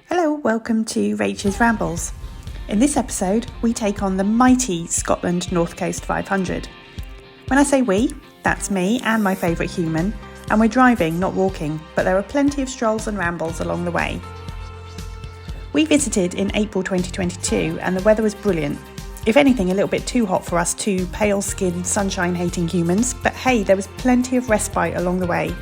Hello, welcome to Rachel's Rambles. In this episode, we take on the mighty Scotland North Coast 500. When I say we, that's me and my favourite human, and we're driving, not walking, but there are plenty of strolls and rambles along the way. We visited in April 2022 and the weather was brilliant. If anything, a little bit too hot for us two pale-skinned, sunshine-hating humans, but hey, there was plenty of respite along the way.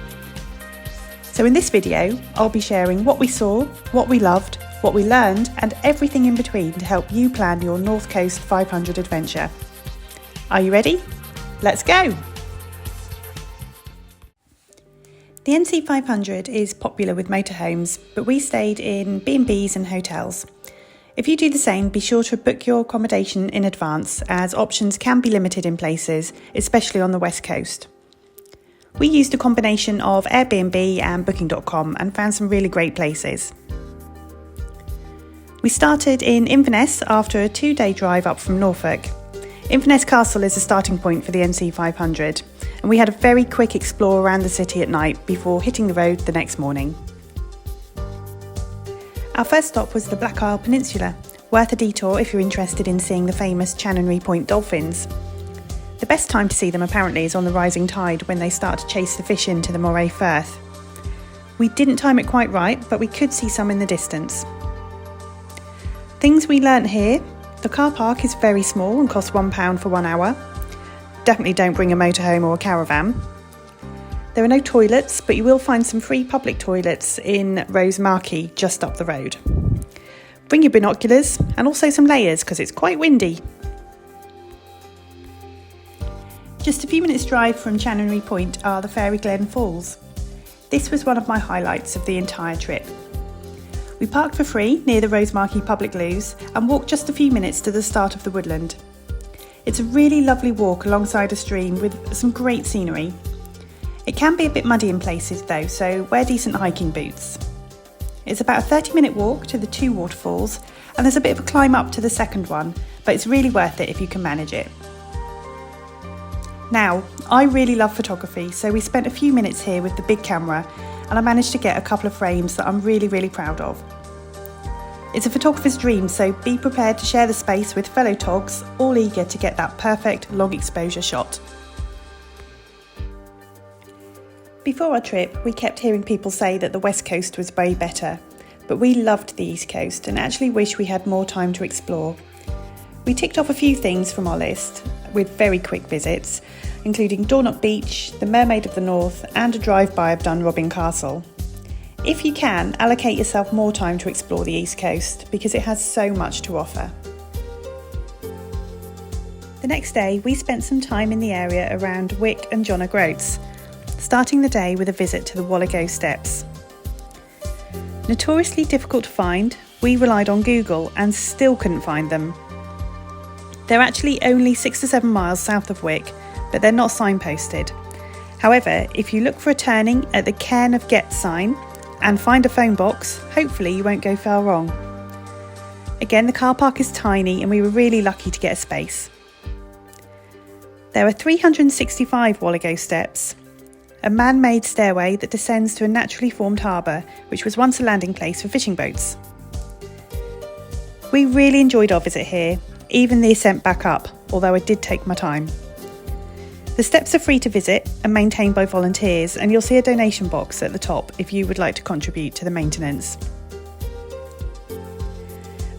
So in this video, I'll be sharing what we saw, what we loved, what we learned, and everything in between to help you plan your North Coast 500 adventure. Are you ready? Let's go! The NC 500 is popular with motorhomes, but we stayed in B&Bs and hotels. If you do the same, be sure to book your accommodation in advance, as options can be limited in places, especially on the West Coast. We used a combination of Airbnb and Booking.com and found some really great places. We started in Inverness after a 2-day drive up from Norfolk. Inverness Castle is a starting point for the NC 500, and we had a very quick explore around the city at night before hitting the road the next morning. Our first stop was the Black Isle Peninsula, worth a detour if you're interested in seeing the famous Chanonry Point dolphins. The best time to see them apparently is on the rising tide when they start to chase the fish into the Moray Firth. We didn't time it quite right, but we could see some in the distance. Things we learnt here: the car park is very small and costs £1 for 1 hour. Definitely don't bring a motorhome or a caravan. There are no toilets, but you will find some free public toilets in Rosemarkie just up the road. Bring your binoculars and also some layers because it's quite windy. Just a few minutes drive from Chanonry Point are the fairy Glen Falls. This was one of my highlights of the entire trip. We parked for free near the Rosemarkie public loos and walked just a few minutes to the start of the woodland. It's a really lovely walk alongside a stream with some great scenery. It can be a bit muddy in places though, so wear decent hiking boots. It's about a 30-minute walk to the 2 waterfalls, and there's a bit of a climb up to the second one, but it's really worth it if you can manage it. Now, I really love photography, so we spent a few minutes here with the big camera, and I managed to get a couple of frames that I'm really proud of. It's a photographer's dream, so be prepared to share the space with fellow togs, all eager to get that perfect long exposure shot. Before our trip, we kept hearing people say that the West Coast was way better, but we loved the East Coast and actually wish we had more time to explore. We ticked off a few things from our list with very quick visits, including Dornoch Beach, the Mermaid of the North, and a drive-by of Dunrobin Castle. If you can, allocate yourself more time to explore the East Coast because it has so much to offer. The next day, we spent some time in the area around Wick and John O'Groats, starting the day with a visit to the Whaligoe Steps. Notoriously difficult to find, we relied on Google and still couldn't find them. They're actually only 6 to 7 miles south of Wick, but they're not signposted. However, if you look for a turning at the Cairn of Get sign and find a phone box, hopefully you won't go far wrong. Again, the car park is tiny and we were really lucky to get a space. There are 365 Whaligoe Steps, a man-made stairway that descends to a naturally formed harbour, which was once a landing place for fishing boats. We really enjoyed our visit here, even the ascent back up, although I did take my time. The steps are free to visit and maintained by volunteers, and you'll see a donation box at the top if you would like to contribute to the maintenance.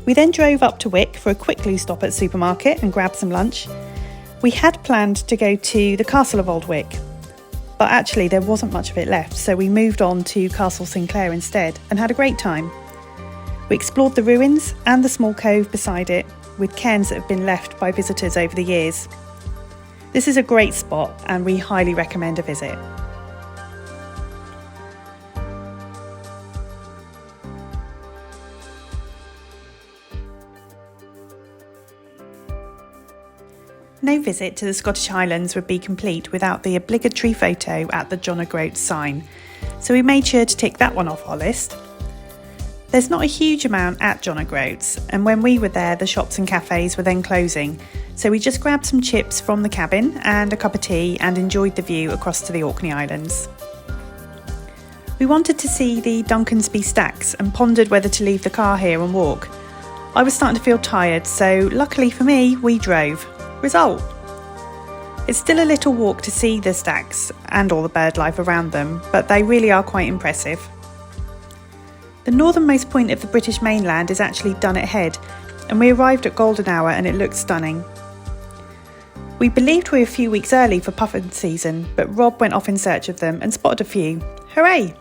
We then drove up to Wick for a quick loo stop at the supermarket and grabbed some lunch. We had planned to go to the Castle of Old Wick, but actually there wasn't much of it left, so we moved on to Castle Sinclair instead and had a great time. We explored the ruins and the small cove beside it, with cairns that have been left by visitors over the years. This is a great spot and we highly recommend a visit. No visit to the Scottish Highlands would be complete without the obligatory photo at the John O'Groats sign, so we made sure to tick that one off our list. There's not a huge amount at John O'Groats, and when we were there the shops and cafes were then closing, so we just grabbed some chips from the cabin and a cup of tea and enjoyed the view across to the Orkney Islands. We wanted to see the Duncansby stacks and pondered whether to leave the car here and walk. I was starting to feel tired, so luckily for me, we drove. Result: it's still a little walk to see the stacks and all the bird life around them, but they really are quite impressive. The northernmost point of the British mainland is actually Dunnet Head, and we arrived at golden hour and it looked stunning. We believed we were a few weeks early for puffin season, but Rob went off in search of them and spotted a few. Hooray!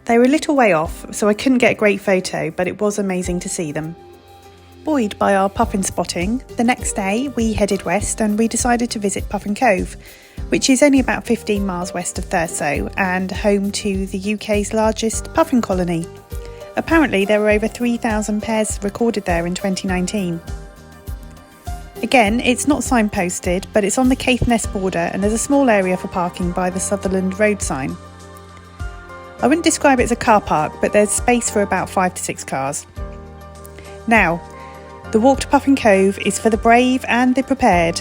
They were a little way off, so I couldn't get a great photo, but it was amazing to see them. Buoyed by our puffin spotting, the next day we headed west and we decided to visit Puffin Cove, which is only about 15 miles west of Thurso and home to the UK's largest puffin colony. Apparently there were over 3,000 pairs recorded there in 2019. Again, it's not signposted, but it's on the Caithness border and there's a small area for parking by the Sutherland Road sign. I wouldn't describe it as a car park, but there's space for about 5 to 6 cars. Now, the walk to Puffin Cove is for the brave and the prepared.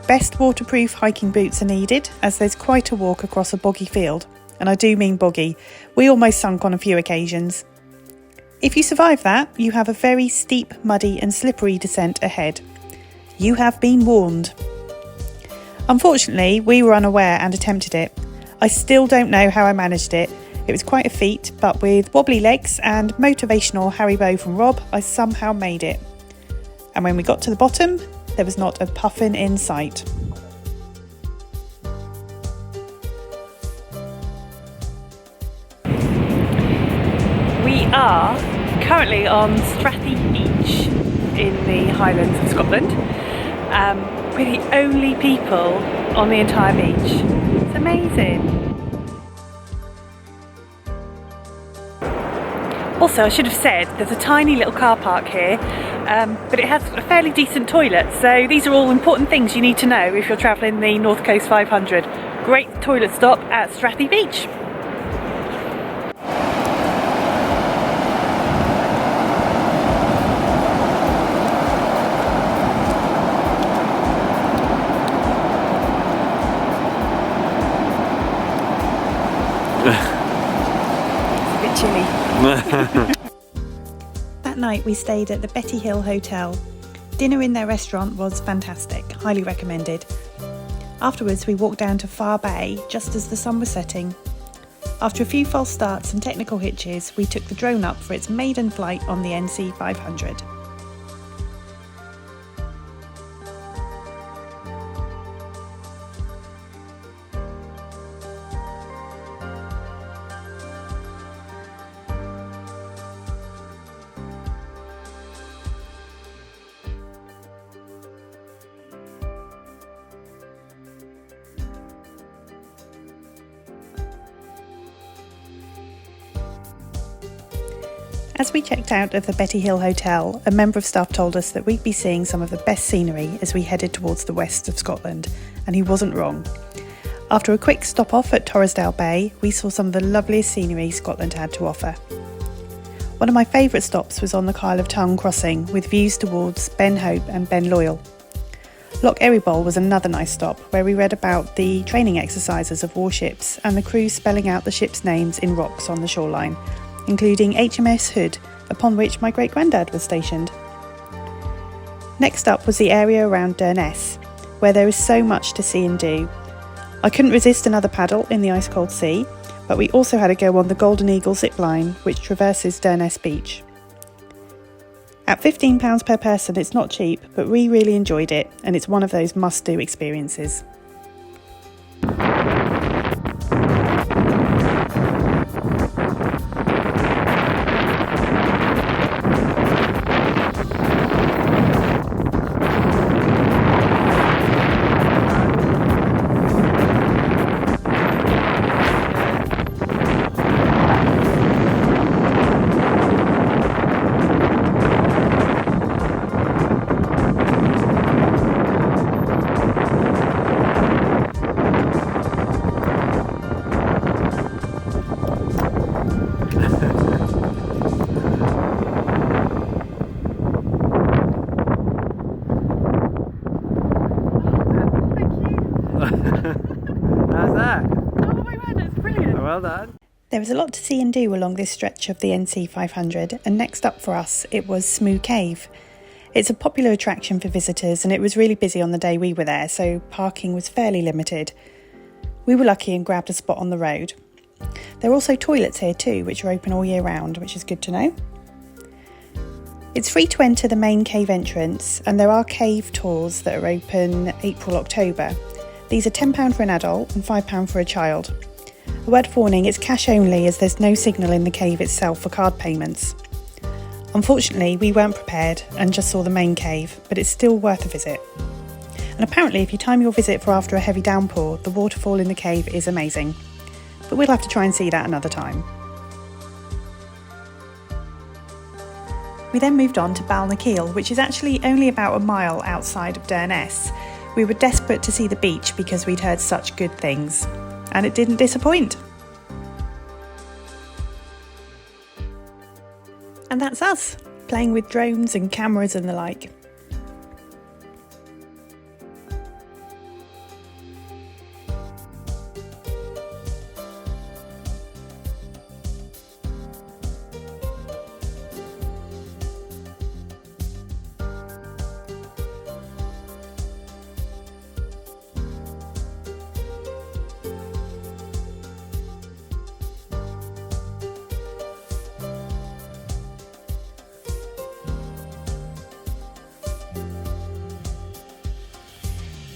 Best waterproof hiking boots are needed, as there's quite a walk across a boggy field, and I do mean boggy. We almost sunk on a few occasions. If you survive that, you have a very steep, muddy and slippery descent ahead. You have been warned. Unfortunately, we were unaware and attempted it. I still don't know how I managed it. It was quite a feat, but with wobbly legs and motivational Haribo from Rob, I somehow made it. And when we got to the bottom, there was not a puffin in sight. We are currently on Strathy Beach in the Highlands of Scotland. We're the only people on the entire beach. It's amazing. Also, I should have said, there's a tiny little car park here, but it has a fairly decent toilet, so these are all important things you need to know if you're travelling the North Coast 500. Great toilet stop at Strathy Beach. It's a bit chilly. That night we stayed at the Betty Hill Hotel. Dinner in their restaurant was fantastic, highly recommended. Afterwards we walked down to Far Bay just as the sun was setting. After a few false starts and technical hitches, we took the drone up for its maiden flight on the NC 500. As we checked out of the Betty Hill Hotel, a member of staff told us that we'd be seeing some of the best scenery as we headed towards the west of Scotland, and he wasn't wrong. After a quick stop off at Torresdale Bay, we saw some of the loveliest scenery Scotland had to offer. One of my favourite stops was on the Kyle of Tongue crossing, with views towards Ben Hope and Ben Loyal. Loch Eriboll was another nice stop, where we read about the training exercises of warships and the crew spelling out the ships' names in rocks on the shoreline, including HMS Hood, upon which my great-granddad was stationed. Next up was the area around Durness, where there is so much to see and do. I couldn't resist another paddle in the ice-cold sea, but we also had to go on the Golden Eagle Zipline, which traverses Dornoch Beach. At £15 per person, it's not cheap, but we really enjoyed it, and it's one of those must-do experiences. How's that? Oh my word, that's brilliant. Well done. There was a lot to see and do along this stretch of the NC 500, and next up for us it was Smoo Cave. It's a popular attraction for visitors and it was really busy on the day we were there, so parking was fairly limited. We were lucky and grabbed a spot on the road. There are also toilets here too, which are open all year round, which is good to know. It's free to enter the main cave entrance, and there are cave tours that are open April-October. These are £10 for an adult and £5 for a child. A word of warning, it's cash only as there's no signal in the cave itself for card payments. Unfortunately, we weren't prepared and just saw the main cave, but it's still worth a visit. And apparently if you time your visit for after a heavy downpour, the waterfall in the cave is amazing. But we'll have to try and see that another time. We then moved on to Balnakeil, which is actually only about a mile outside of Durness. We were desperate to see the beach because we'd heard such good things. And it didn't disappoint. And that's us, playing with drones and cameras and the like.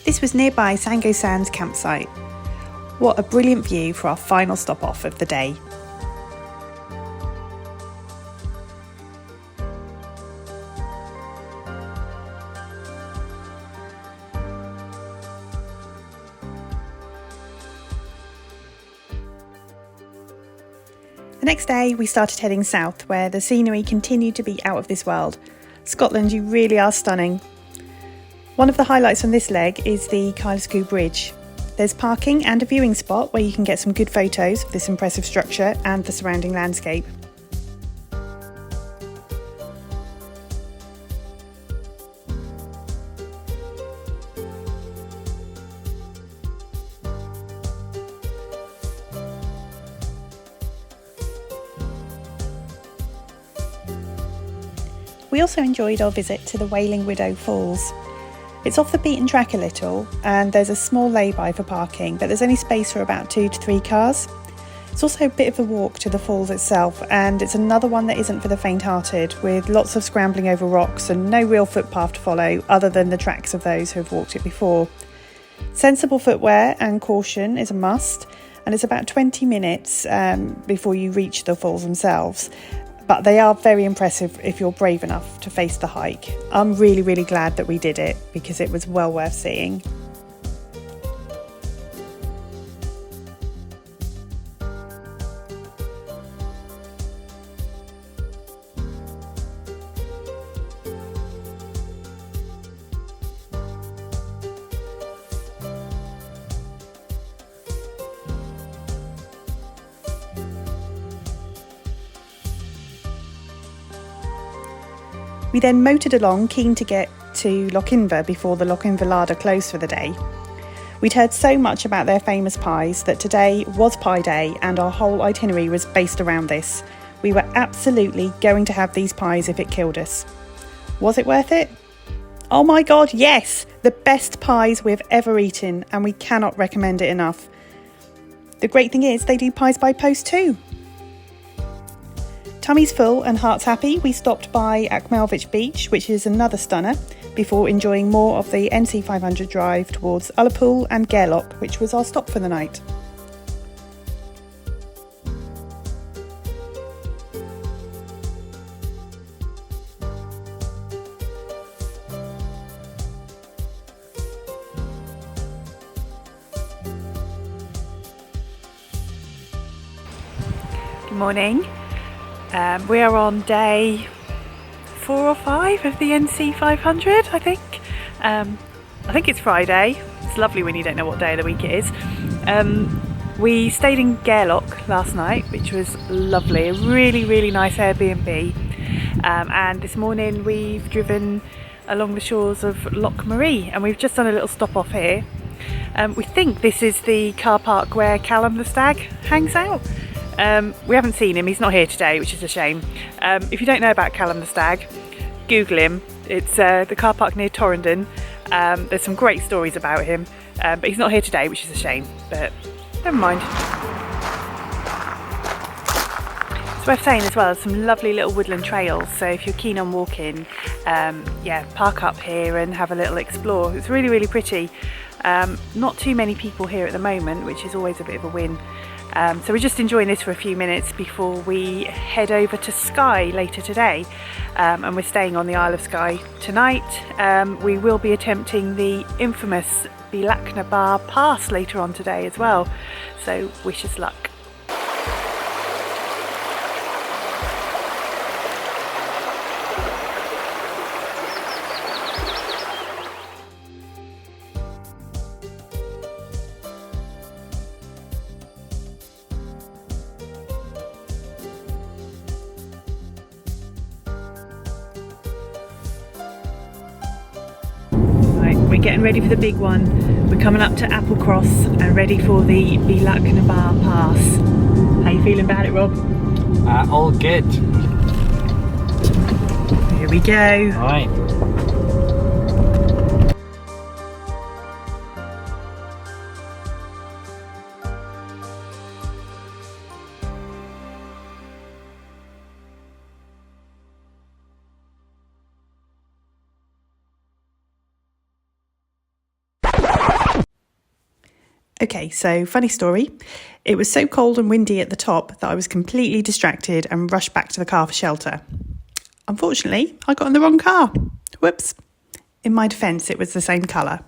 This was nearby Sango Sands campsite. What a brilliant view for our final stop off of the day. The next day we started heading south, where the scenery continued to be out of this world. Scotland, you really are stunning. One of the highlights from this leg is the Kylesku Bridge. There's parking and a viewing spot where you can get some good photos of this impressive structure and the surrounding landscape. We also enjoyed our visit to the Wailing Widow Falls. It's off the beaten track a little, and there's a small lay-by for parking, but there's only space for about 2 to 3 cars. It's also a bit of a walk to the falls itself, and it's another one that isn't for the faint-hearted, with lots of scrambling over rocks and no real footpath to follow other than the tracks of those who have walked it before. Sensible footwear and caution is a must, and it's about 20 minutes before you reach the falls themselves. But they are very impressive if you're brave enough to face the hike. I'm really glad that we did it because it was well worth seeing. We then motored along, keen to get to Loch Eriboll before the Loch Eriboll larder closed for the day. We'd heard so much about their famous pies that today was pie day and our whole itinerary was based around this. We were absolutely going to have these pies if it killed us. Was it worth it? Oh my god, yes! The best pies we've ever eaten, and we cannot recommend it enough. The great thing is they do pies by post too. Tummies full and hearts happy, we stopped by Dunrobin Beach, which is another stunner, before enjoying more of the NC 500 drive towards Eilean and Gairloch, which was our stop for the night. Good morning. We are on day 4 or 5 of the NC 500, I think. I think it's Friday. It's lovely when you don't know what day of the week it is. We stayed in Gairloch last night, which was lovely. A really nice Airbnb. And this morning we've driven along the shores of Loch Marie, and we've just done a little stop off here. We think this is the car park where Callum the Stag hangs out. We haven't seen him, he's not here today, which is a shame. If you don't know about Callum the Stag, Google him. It's the car park near Torrington. There's some great stories about him, but he's not here today, which is a shame, but never mind. It's worth saying as well, some lovely little woodland trails, so if you're keen on walking, yeah, park up here and have a little explore. It's really, really pretty. Not too many people here at the moment, which is always a bit of a win. So we're just enjoying this for a few minutes before we head over to Skye later today, and we're staying on the Isle of Skye tonight. We will be attempting the infamous Balnakeil Pass later on today as well, so wish us luck. We're getting ready for the big one. We're coming up to Applecross and ready for the Balnakeil Pass. How you feeling about it, Rob? All good. Here we go. Right. Okay, so funny story. It was so cold and windy at the top that I was completely distracted and rushed back to the car for shelter. Unfortunately, I got in the wrong car. Whoops. In my defence, it was the same colour.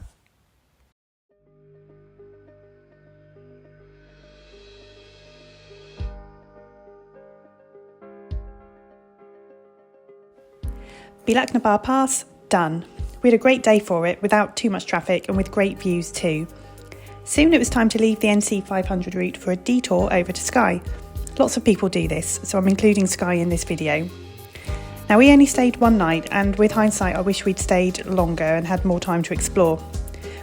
Balnakeil Pass, done. We had a great day for it, without too much traffic and with great views too. Soon it was time to leave the NC 500 route for a detour over to Skye. Lots of people do this, so I'm including Skye in this video. Now, we only stayed one night, and with hindsight I wish we'd stayed longer and had more time to explore.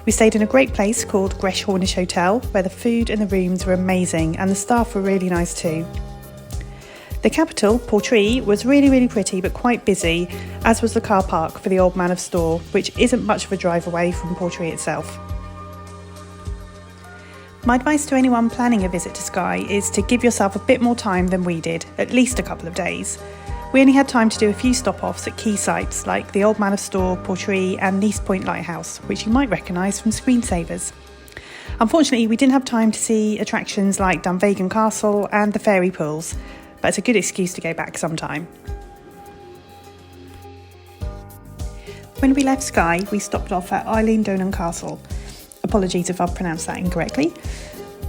We stayed in a great place called Greshornish Hotel, where the food and the rooms were amazing and the staff were really nice too. The capital, Portree, was really, really pretty but quite busy, as was the car park for the Old Man of Store, which isn't much of a drive away from Portree itself. My advice to anyone planning a visit to Skye is to give yourself a bit more time than we did, at least a couple of days. We only had time to do a few stop-offs at key sites like the Old Man of Store, Portree and Nice Point Lighthouse, which you might recognise from screensavers. Unfortunately, we didn't have time to see attractions like Dunrobin Castle and the fairy pools, but it's a good excuse to go back sometime. When we left Skye, we stopped off at Eilean Donan Castle. Apologies if I've pronounced that incorrectly.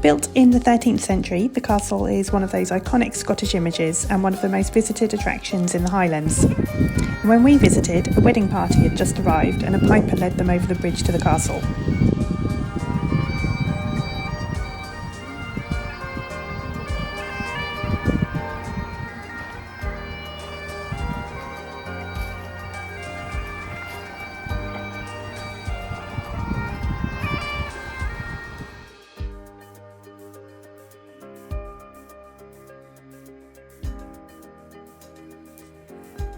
Built in the 13th century, the castle is one of those iconic Scottish images and one of the most visited attractions in the Highlands. And when we visited, a wedding party had just arrived and a piper led them over the bridge to the castle.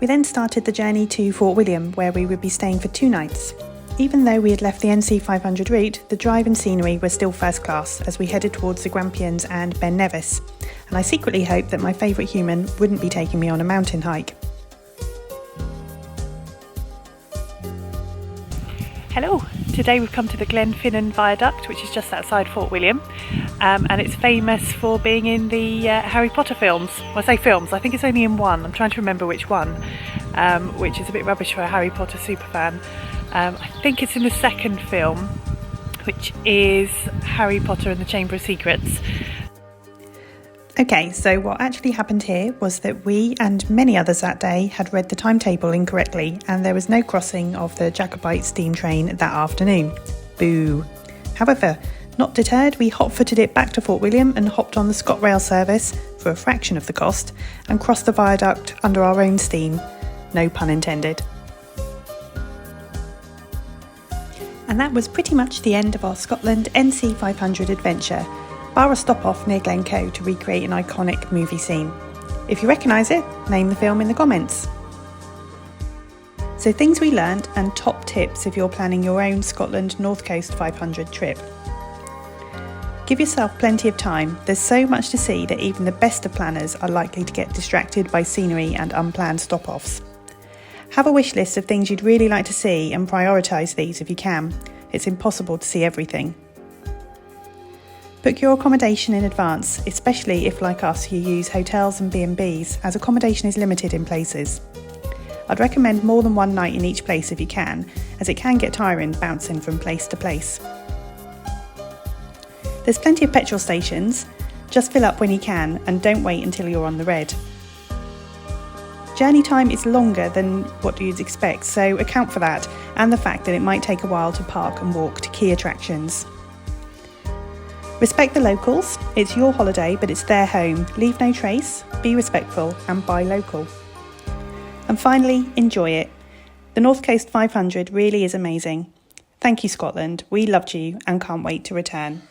We then started the journey to Fort William, where we would be staying for 2 nights. Even though we had left the NC 500 route, the drive and scenery were still first class as we headed towards the Grampians and Ben Nevis, and I secretly hoped that my favourite human wouldn't be taking me on a mountain hike. Hello, today we've come to the Glen Finnan Viaduct, which is just outside Fort William, and it's famous for being in the Harry Potter films. Well, I say films, I think it's only in one, I'm trying to remember which one, which is a bit rubbish for a Harry Potter superfan. I think it's in the second film, which is Harry Potter and the Chamber of Secrets. Okay, so what actually happened here was that we and many others that day had read the timetable incorrectly, and there was no crossing of the Jacobite steam train that afternoon. Boo. However, not deterred, we hot-footed it back to Fort William and hopped on the ScotRail service for a fraction of the cost and crossed the viaduct under our own steam. No pun intended. And that was pretty much the end of our Scotland NC 500 adventure. bar a stop off near Glen Cove to recreate an iconic movie scene. If you recognise it, name the film in the comments. So things we learned and top tips if you're planning your own Scotland North Coast 500 trip. Give yourself plenty of time. There's so much to see that even the best of planners are likely to get distracted by scenery and unplanned stop-offs. Have a wish list of things you'd really like to see and prioritise these if you can. It's impossible to see everything. Book your accommodation in advance, especially if, like us, you use hotels and B&Bs, as accommodation is limited in places. I'd recommend more than one night in each place if you can, as it can get tiring bouncing from place to place. There's plenty of petrol stations. Just fill up when you can and don't wait until you're on the red. Journey time is longer than what you'd expect, so account for that and the fact that it might take a while to park and walk to key attractions. Respect the locals. It's your holiday, but it's their home. Leave no trace, be respectful and buy local. And finally, enjoy it. The North Coast 500 really is amazing. Thank you, Scotland. We loved you and can't wait to return.